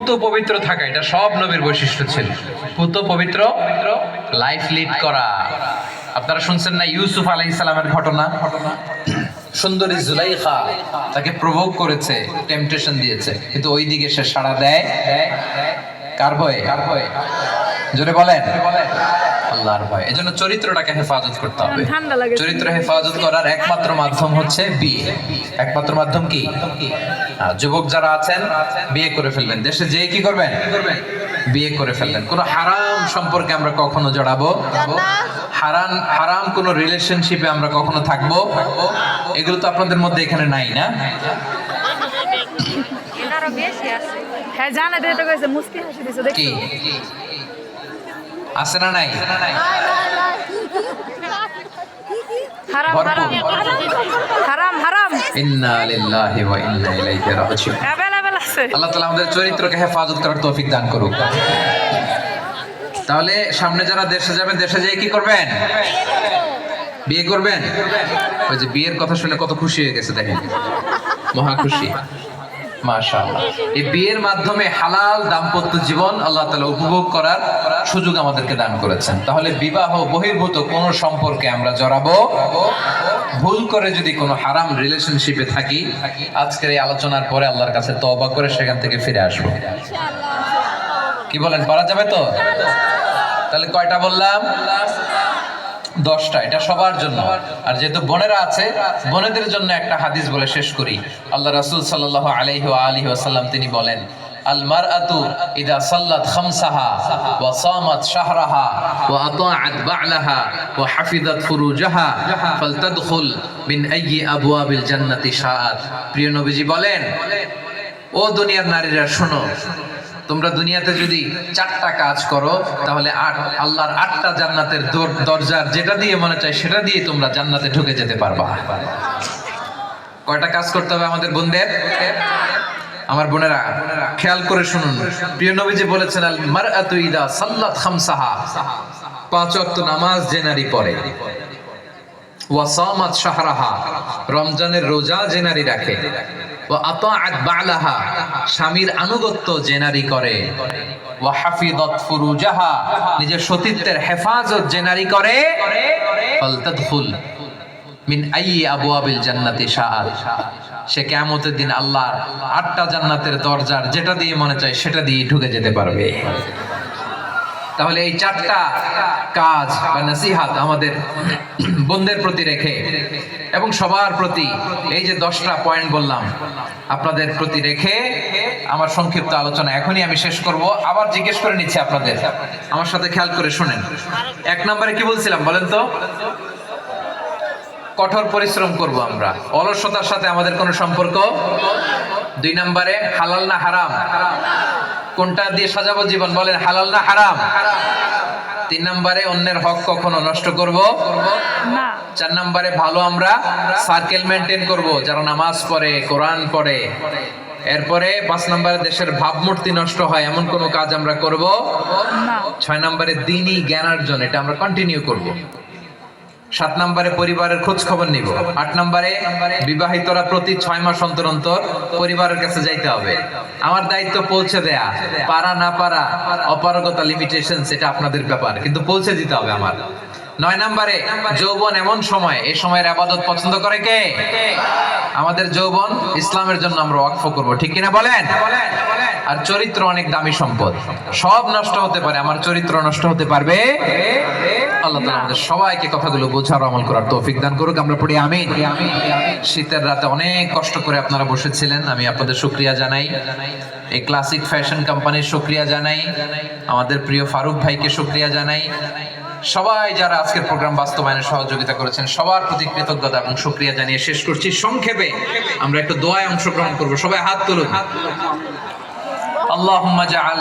পুত পবিত্র থাকা, এটা সব নবীর বৈশিষ্ট্য ছিল। পুত পবিত্র লাইফ লিড করা। আপনারা শুনছেন না ইউসুফ আলাইহিস সালামের ঘটনা? সুন্দরী জুলাইখা তাকে প্রভোগ করেছে, টেম্পটেশন দিয়েছে, কিন্তু ওই দিকে সে সাড়া দেয় কার ভয়ে? জোরে বলেন, আল্লাহর ভয়। এজন্য চরিত্রটাকে হেফাজত করতে হবে। চরিত্র হেফাজত করার একমাত্র মাধ্যম হচ্ছে বিয়ে। একমাত্র মাধ্যম কি? যুবক যারা আছেন বিয়ে করে ফেলবেন। দেশে যেয়ে কি করবেন? বিয়ে করে ফেলবেন। কোন হারাম সম্পর্কে আমরা কখনো জড়াবো, হারাম কোন রিলেশনশিপে আমরা কখনো থাকবো, এগুলো তো আপনাদের মধ্যে এখানে নাই, না? হ্যাঁ, জানা দিয়ে তো কইছে মুস্কি হাসি দিছে, দেখছো? কি আছে না নাই? হারাম হারাম হারাম হারাম। ইন্না লিল্লাহি ওয়া ইন্না ইলাইহি রাজিউন। অ্যাভেলেবল আছে। আল্লাহ তাআলা আমাদের চরিত্রকে হেফাজত করার তৌফিক দান করুক। তাহলে সামনে যারা দেশে যাবেন, দেশে যেয়ে কি করবেন? বিয়ে করবেন। ওই যে বিয়ের কথা শুনে কত খুশি হয়ে গেছে, দেখেন, মহা খুশি, মাশাআল্লাহ। এই বিয়ের মাধ্যমে হালাল দাম্পত্য জীবন আল্লাহ তাআলা উপভোগ করার সুযোগ আমাদেরকে দান করেছেন। তাহলে বিবাহ বহির্ভূত কোন সম্পর্কে আমরা জড়াবো, ভুল করে যদি কোনো হারাম রিলেশনশিপে থাকি, আজকের এই আলোচনার পরে আল্লাহর কাছে তওবা করে সেখান থেকে ফিরে আসবো। কি বলেন, পারা যাবে তো? তাহলে কয়টা বললাম? 10টা। এটা সবার জন্য। আর যেহেতু বোনেরা আছে, বোনেদের জন্য একটা হাদিস বলে শেষ করি। আল্লাহ রাসূল সাল্লাল্লাহু আলাইহি ওয়া আলিহি ওয়াসাল্লাম তিনি বলেন, আল মারআতু ইযা সাল্লাত খামসাহা ওয়া সামাত শাহরাহা ওয়া আতাআত বা'লাহা ওয়া হাফিজাত ফুরুজাহা ফালতাদখুল মিন আইয়ি আবওয়াবিল জান্নাতি শাআত। প্রিয় নবীজি বলেন, ও দুনিয়ার নারীরা শোনো, তোমরা দুনিয়াতে যদি 4টা কাজ করো, তাহলে আল্লাহর 8টা জান্নাতের দরজার যেটা দিয়ে মনে চায় সেটা দিয়ে তোমরা জান্নাতে ঢুকে যেতে পারবা। কয়টা কাজ করতে হবে আমাদের বোনদের? আমার বোনেরা খেয়াল করে শুনুন। প্রিয় নবীজি বলেছেন, আল মারআতু ইযা সাল্লাত খামসাহা, 5 ওয়াক্ত নামাজ যে নারী পড়ে, ওয়া সামাত শাহরাহা, রমজানের রোজা যে নারী রাখে, ওয়া আতাআত বা'লাহা, স্বামীর আনুগত্য যে নারী করে, ওয়া হাফিজাত ফুরুজাহা, নিজের সতীত্বের হেফাজত যে নারী করে, ফালতাদখুল মিন আইয়ি আবওয়াবিল জান্নাতি শাআত, সে কিয়ামতের দিন আল্লাহর 8টা জান্নাতের দরজার যেটা দিয়ে মনে চায় সেটা দিয়ে ঢুকে যেতে পারবে। তাহলে এই 4টা কাজ বা নসিহত আমাদের বোনদের প্রতি রেখে এবং সবার প্রতি, এই যে 10টা পয়েন্ট বললাম, আপনাদের প্রতি রেখে আমার সংক্ষিপ্ত আলোচনা এখনই আমি শেষ করব। আবার জিজ্ঞেস করে নিচ্ছি আপনাদের, আমার সাথে খেয়াল করে শুনেন। 1 নম্বরে কি বলছিলাম বলেন তো? কঠোর পরিশ্রম করব আমরা, অলসতার সাথে আমাদের কোনো সম্পর্ক। 2 নম্বরে হালাল না হারাম, কোনটা দিয়ে সাজাবো জীবন বলেন, হালাল না হারাম? 3 নম্বরে অন্যের হক কখনো নষ্ট করব না। 4 নম্বরে ভালো আমরা সার্কেল মেইনটেইন করব, যারা নামাজ পড়ে, কোরআন পড়ে। এরপরে 5 নম্বরে দেশের ভাবমূর্তি নষ্ট হয় এমন কোনো কাজ আমরা করব না। 6 নম্বরে দ্বীনি জ্ঞানার্জন, এটা আমরা কন্টিনিউ করব। 7 নম্বরে পরিবারের খোঁজ খবর নিব। 8 নম্বরে বিবাহিতরা প্রতি 6 মাস অন্তর অন্তর পরিবারের কাছে যাইতে হবে। আমার দায়িত্ব পৌঁছে দেয়া, পারা না পারা, অপারগতা, লিমিটেশন, সেটা আপনাদের ব্যাপার, কিন্তু পৌঁছে দিতে হবে আমার। 9 নম্বরে যৌবন এমন সময়, এই সময়ের ইবাদত পছন্দ করে কে? আমাদের যৌবন ইসলামের জন্য আমরা ওয়াকফ করব, ঠিক কিনা বলেন? আর চরিত্র অনেক দামি সম্পদ, সব নষ্ট হতে পারে, আমার চরিত্র নষ্ট হতে পারবে? আল্লাহ তাআলা আমাদের সবাইকে কথাগুলো বোঝার, আমল করার তৌফিক দান করুক। আমরা পড়ি আমিন। শীতের রাতে অনেক কষ্ট করে আপনারা বসেছিলেন, আমি আপনাদের শুকরিয়া জানাই। এই ক্লাসিক ফ্যাশন কোম্পানির শুকরিয়া জানাই, আমাদের প্রিয় ফারুক ভাইকে শুকরিয়া জানাই। সবাই যারা আজকের প্রোগ্রাম বাস্তবায়নে সহযোগিতা করেছেন সবার প্রতি কৃতজ্ঞতা এবং শুকরিয়া জানিয়ে শেষ করছি। সংক্ষেপে আমরা একটু দোয়ায় অংশগ্রহণ করব, সবাই হাত তুলুন। আল্লাহুম্মা জাআল